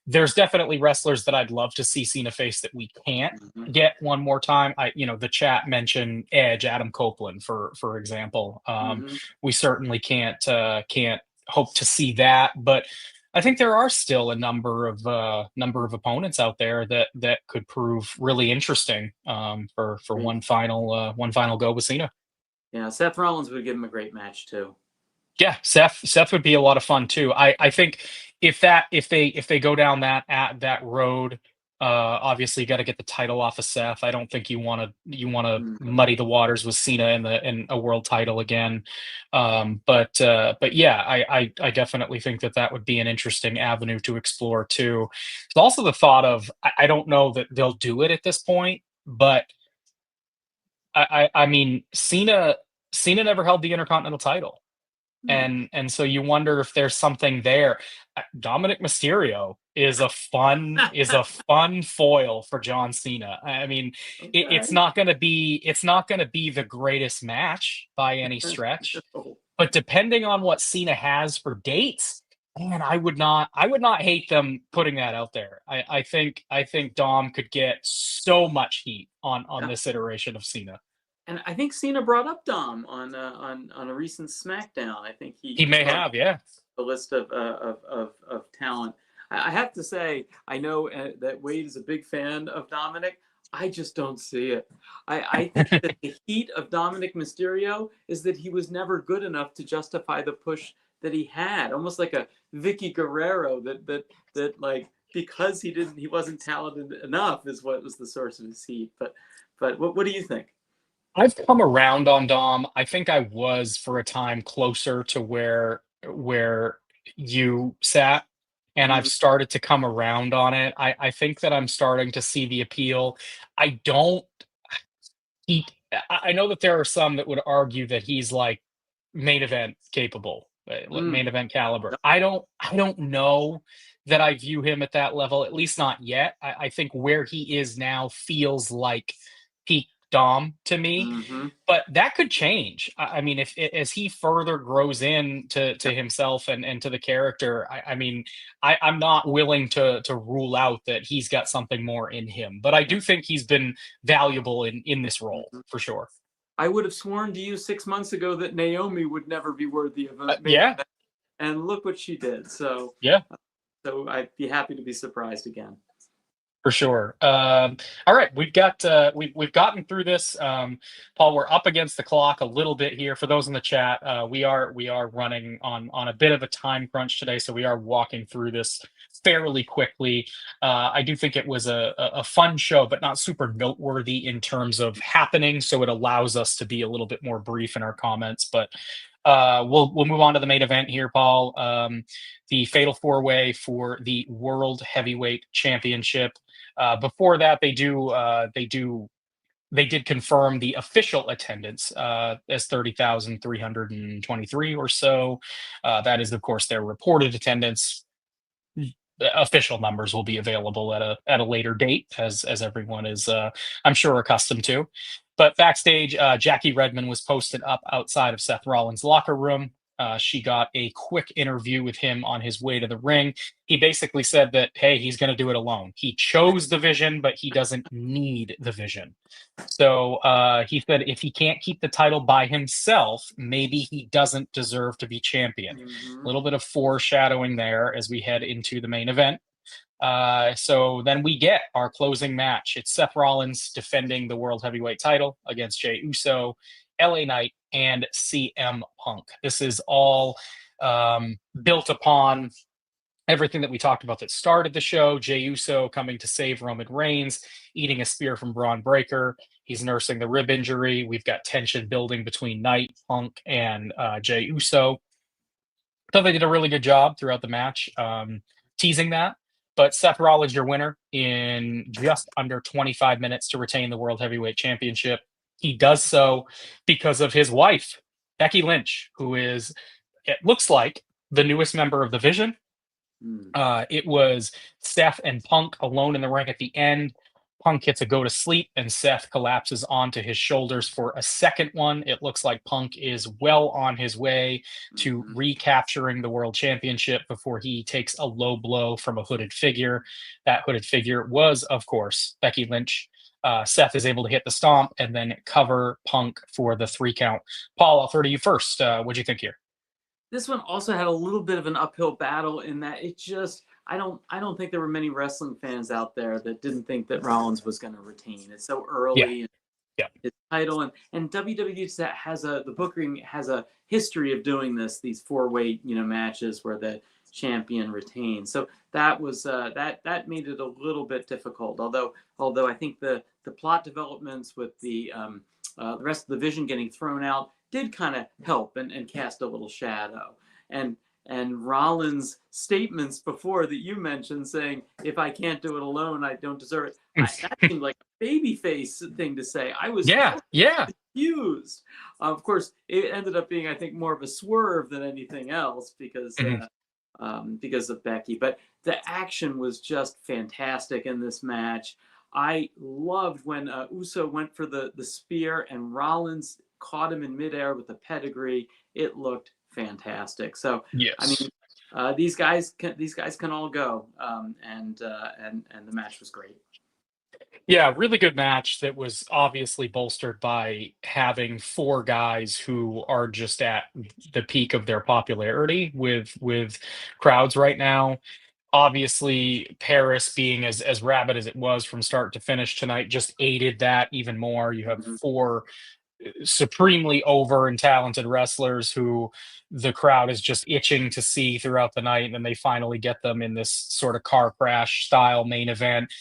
There's definitely wrestlers that I'd love to see Cena face that we can't Mhm. get one more time. The chat mentioned Edge, Adam Copeland, for example. Mhm. We certainly can't hope to see that, but I think there are still a number of opponents out there that could prove really interesting, for Great. one final go with Cena. Yeah, Seth Rollins would give him a great match too. Yeah, Seth would be a lot of fun too. I think if they go down that road, obviously you got to get the title off of Seth. I don't think you want to Mhm. muddy the waters with Cena in a world title again. But yeah, I definitely think that would be an interesting avenue to explore too. There's also the thought of, I don't know that they'll do it at this point, but I mean, Cena never held the Intercontinental title. Hmm. And so you wonder if there's something there. Dominic Mysterio is a fun foil for John Cena. I mean, it's Okay. not gonna be the greatest match by any stretch, but depending on what Cena has for dates, man, I would not hate them putting that out there. I think Dom could get so much heat on Yeah. this iteration of Cena. And I think Cena brought up Dom on a recent SmackDown. I think He he's may on have, yeah. the list of talent. I have to say, I know that Wade is a big fan of Dominic. I just don't see it. I think that the heat of Dominic Mysterio is that he was never good enough to justify the push that he had, almost like a Vicky Guerrero that like because he wasn't talented enough is what was the source of his heat. But what do you think? I've come around on Dom. I think I was for a time closer to where you sat, and I've Mm, started to come around on it. I think that I'm starting to see the appeal. I don't he I know that there are some that would argue that he's like main event capable. Mm. main event caliber. I don't know that I view him at that level, at least not yet. I think where he is now feels like peak Dom to me, Mm-hmm. but that could change. I mean, if as he further grows in to himself and to the character, I mean, I'm not willing to rule out that he's got something more in him. But I Yeah. do think he's been valuable in this role Mhm. for sure. I would have sworn to you 6 months ago that Naomi would never be worthy of a main Yeah, event, and look what she did. yeah. So I'd be happy to be surprised again. For sure. All right, we've gotten through this. Paul, we're up against the clock a little bit here. For those in the chat, we are running on a bit of a time crunch today, so we are walking through this fairly quickly. I do think it was a fun show, but not super noteworthy in terms of happening. So it allows us to be a little bit more brief in our comments. But we'll move on to the main event here, Paul. The Fatal Four Way for the World Heavyweight Championship. Before that, they did confirm the official attendance as 30,323 or so. That is, of course, their reported attendance. The official numbers will be available at a later date, as everyone is, I'm sure, accustomed to. But backstage, Jackie Redmond was posted up outside of Seth Rollins' locker room. She got a quick interview with him on his way to the ring. He basically said that, hey, he's going to do it alone. He chose the vision, but he doesn't need the vision. So he said if he can't keep the title by himself, maybe he doesn't deserve to be champion. A Mm-hmm. little bit of foreshadowing there as we head into the main event. So then we get our closing match. It's Seth Rollins defending the World Heavyweight title against Jey Uso, LA Knight, and CM Punk. This is all built upon everything that we talked about that started the show. Jey Uso coming to save Roman Reigns, eating a spear from Braun Breaker. He's nursing the rib injury. We've got tension building between Knight, Punk, and Jey Uso. Thought they did a really good job throughout the match, teasing that. But Seth Rollins, your winner in just under 25 minutes to retain the World Heavyweight Championship. He does so because of his wife, Becky Lynch, who is, it looks like, the newest member of the Vision. Mm. It was Seth and Punk alone in the ring at the end. Punk hits a go to sleep, and Seth collapses onto his shoulders for a second one. It looks like Punk is well on his way to Mm-hmm. recapturing the world championship before he takes a low blow from a hooded figure. That hooded figure was, of course, Becky Lynch. Seth is able to hit the stomp and then cover Punk for the 3 count. Paul, I'll throw to you first. What'd you think here? This one also had a little bit of an uphill battle in that it just I don't think there were many wrestling fans out there that didn't think that Rollins was going to retain. It's so Yeah, early, yeah. his title, and WWE has the booking has a history of doing these four-way matches where the champion retains. So that was that made it a little bit difficult. Although I think the plot developments with the rest of the Vision getting thrown out did kind of help and cast a little shadow. And Rollins' statements before that you mentioned, saying, "If I can't do it alone, I don't deserve it." That seemed like a babyface thing to say. I was Yeah, totally yeah. confused. Of course, it ended up being, I think, more of a swerve than anything else Mhm. because of Becky. But the action was just fantastic in this match. I loved when Uso went for the spear and Rollins caught him in midair with a pedigree. It looked fantastic. So, I Yes. mean, these guys can all go, and the match was great. Yeah, really good match that was obviously bolstered by having four guys who are just at the peak of their popularity with crowds right now. Obviously, Paris being as rabid as it was from start to finish tonight just aided that even more. You have Mhm. four supremely over and talented wrestlers who the crowd is just itching to see throughout the night, and then they finally get them in this sort of car crash style main event.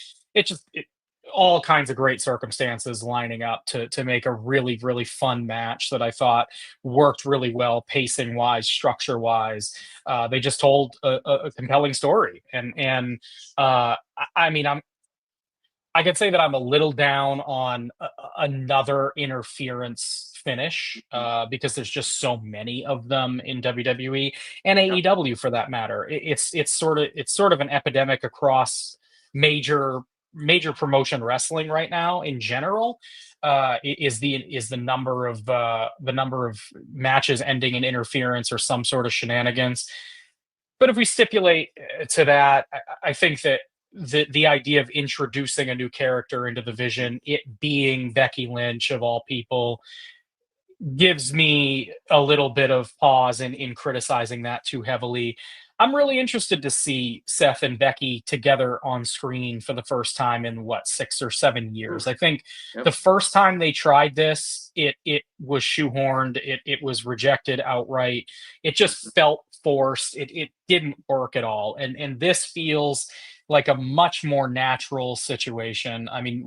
All kinds of great circumstances lining up to make a really fun match that I thought worked really well, pacing wise, structure wise. They just told a compelling story, and I mean, I could say that I'm a little down on another interference finish because there's just so many of them in WWE and Yep. AEW for that matter. It's sort of an epidemic across major promotion wrestling right now in general. Is the number of matches ending in interference or some sort of shenanigans. But if we stipulate to that, I think that the idea of introducing a new character into the vision, it being Becky Lynch of all people, gives me a little bit of pause in criticizing that too heavily. I'm really interested to see Seth and Becky together on screen for the first time in what, 6 or 7 years. I Oof. think the Yep. first time they tried this, it was shoehorned, it was rejected outright. It just felt forced. It didn't work at all. And this feels like a much more natural situation. I mean,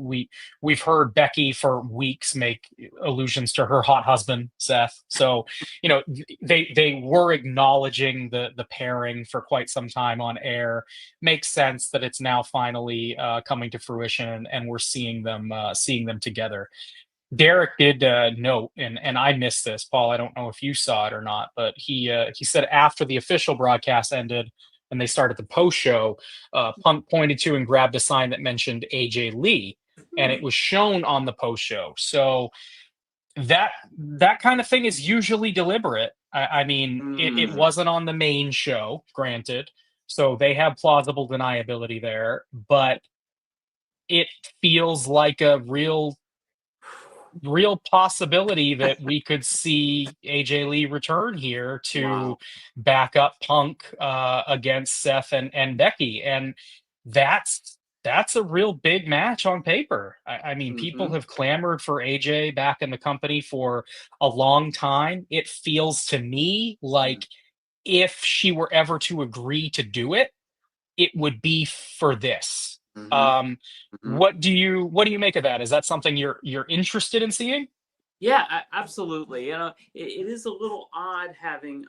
we've heard Becky for weeks make allusions to her hot husband, Seth. So, they were acknowledging the pairing for quite some time on air. Makes sense that it's now finally coming to fruition, and we're seeing them together. Derek did note, and I missed this, Paul. I don't know if you saw it or not, but he said after the official broadcast ended and they started the post show, Punk pointed to and grabbed a sign that mentioned AJ Lee, and it Hmm. was shown on the post show. So that kind of thing is usually deliberate. I mean, it Mm. wasn't on the main show, granted, so they have plausible deniability there, but it feels like a real possibility that we could see AJ Lee return here to Wow. back up Punk against Seth and Becky, and that's that's a real big match on paper. I mean, people Hmm. have clamored for AJ back in the company for a long time. It feels to me like if she were ever to agree to do it, it would be for this. Hmm. Um, what do you make of that? Is that something you're interested in seeing? Yeah, absolutely. It is a little odd having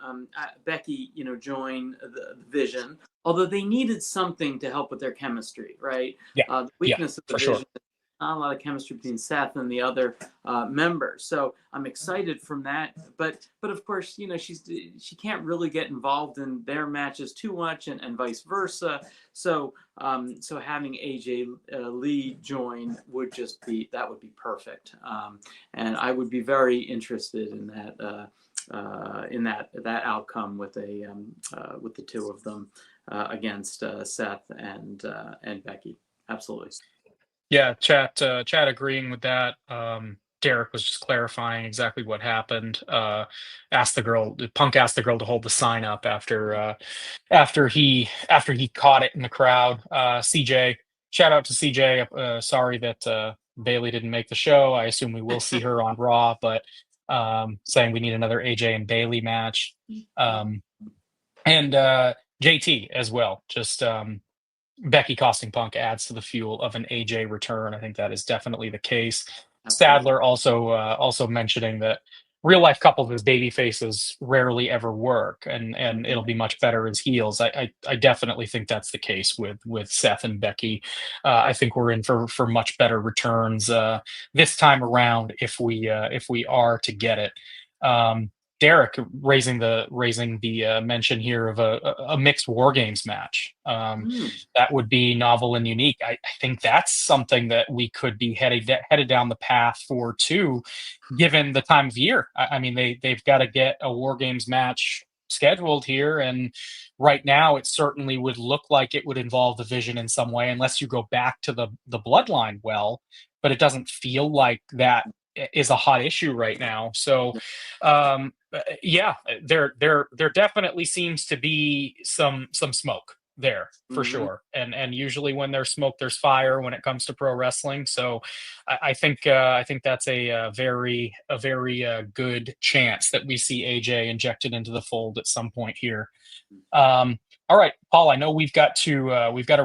Becky, join the Vision. Although they needed something to help with their chemistry, right? Yeah, The yeah, weakness of the for sure. Vision is not a lot of chemistry between Seth and the other members. So I'm excited from that. But of course, she can't really get involved in their matches too much, and vice versa. So having AJ Lee join would be perfect. And I would be very interested in that outcome with the two of them against Seth and Becky. Absolutely. Yeah, chat agreeing with that. Derek was just clarifying exactly what happened. Punk asked the girl to hold the sign up after he caught it in the crowd. CJ, shout out to CJ. Sorry that Bailey didn't make the show. I assume we will see her on Raw, but saying we need another AJ and Bailey match. Um, and JT as well. Just Becky costing Punk adds to the fuel of an AJ return. I think that is definitely the case. Absolutely. Sadler also mentioning that real life couples as baby faces rarely ever work, and Mhm. it'll be much better as heels. I definitely think that's the case with Seth and Becky. I think we're in for much better returns this time around if we are to get it. Um, Derek raising the mention here of a mixed war games match. Mm. That would be novel and unique. I think that's something that we could be headed down the path for too, given the time of year. I mean, they've got to get a War Games match scheduled here, and right now it certainly would look like it would involve the Vision in some way, unless you go back to the Bloodline well, but it doesn't feel like that is a hot issue right now. So yeah, there definitely seems to be some smoke there for Hmm. sure, and usually when there's smoke there's fire when it comes to pro wrestling. So I think that's a very good chance that we see AJ injected into the fold at some point here. All right, Paul, I know we've got to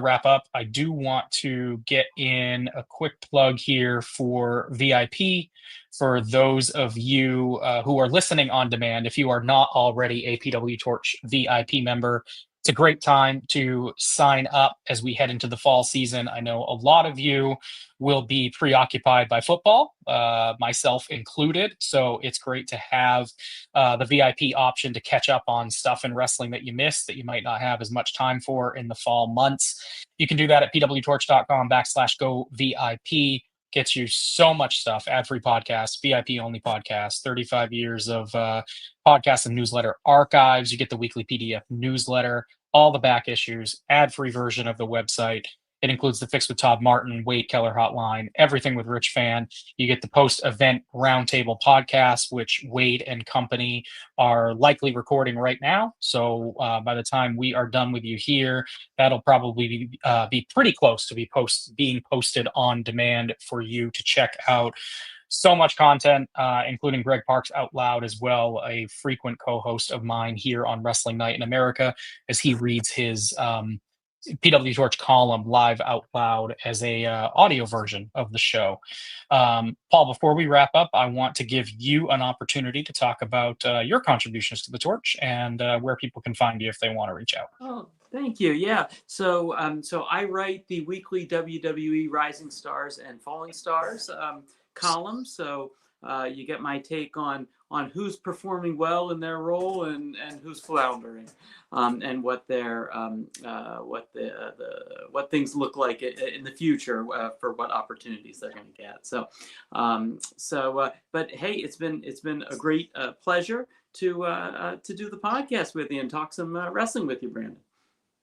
wrap up. I do want to get in a quick plug here for VIP. For those of you who are listening on demand, if you are not already a PWTorch VIP member, it's a great time to sign up as we head into the fall season. I know a lot of you will be preoccupied by football, myself included. So it's great to have the VIP option to catch up on stuff in wrestling that you missed that you might not have as much time for in the fall months. You can do that at pwtorch.com/go VIP. Gets you so much stuff, ad-free podcast, VIP only podcast, 35 years of podcast and newsletter archives. You get the weekly PDF newsletter, all the back issues, ad-free version of the website. It includes the Fix with Todd Martin, Wade Keller hotline, everything with Rich Fan. You get the post-event roundtable podcast, which Wade and company are likely recording right now. So by the time we are done with you here, that'll probably be pretty close to being posted on demand for you to check out. So much content, including Greg Parks Out Loud as well, a frequent co-host of mine here on Wrestling Night in America, as he reads his PWTorch column live out loud as a audio version of the show. Paul, before we wrap up, I want to give you an opportunity to talk about your contributions to the Torch and where people can find you if they want to reach out. Oh, thank you. Yeah. So I write the weekly WWE Rising Stars and Falling Stars column. So you get my take on who's performing well in their role and who's floundering, and what their what things look like in the future for what opportunities they're going to get. But hey, it's been a great pleasure to do the podcast with you and talk some wrestling with you, Brandon.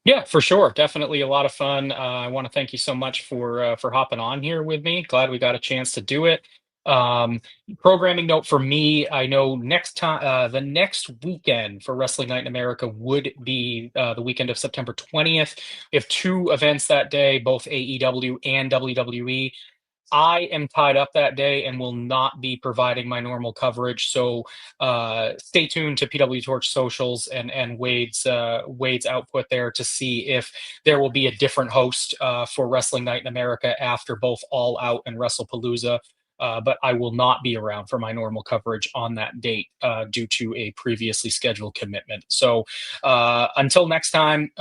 Yeah, for sure. Definitely a lot of fun. I want to thank you so much for hopping on here with me. Glad we got a chance to do it. Programming note for me, I know next time, the next weekend for Wrestling Night in America would be the weekend of September 20th. We have two events that day, both AEW and WWE. I am tied up that day and will not be providing my normal coverage. So stay tuned to PWTorch socials and Wade's output there to see if there will be a different host for Wrestling Night in America after both All Out and WrestlePalooza. But I will not be around for my normal coverage on that date due to a previously scheduled commitment. So until next time,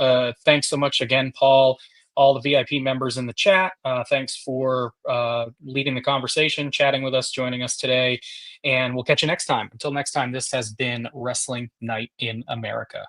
thanks so much again, Paul. All the VIP members in the chat, thanks for leading the conversation, chatting with us, joining us today. And we'll catch you next time. Until next time, this has been Wrestling Night in America.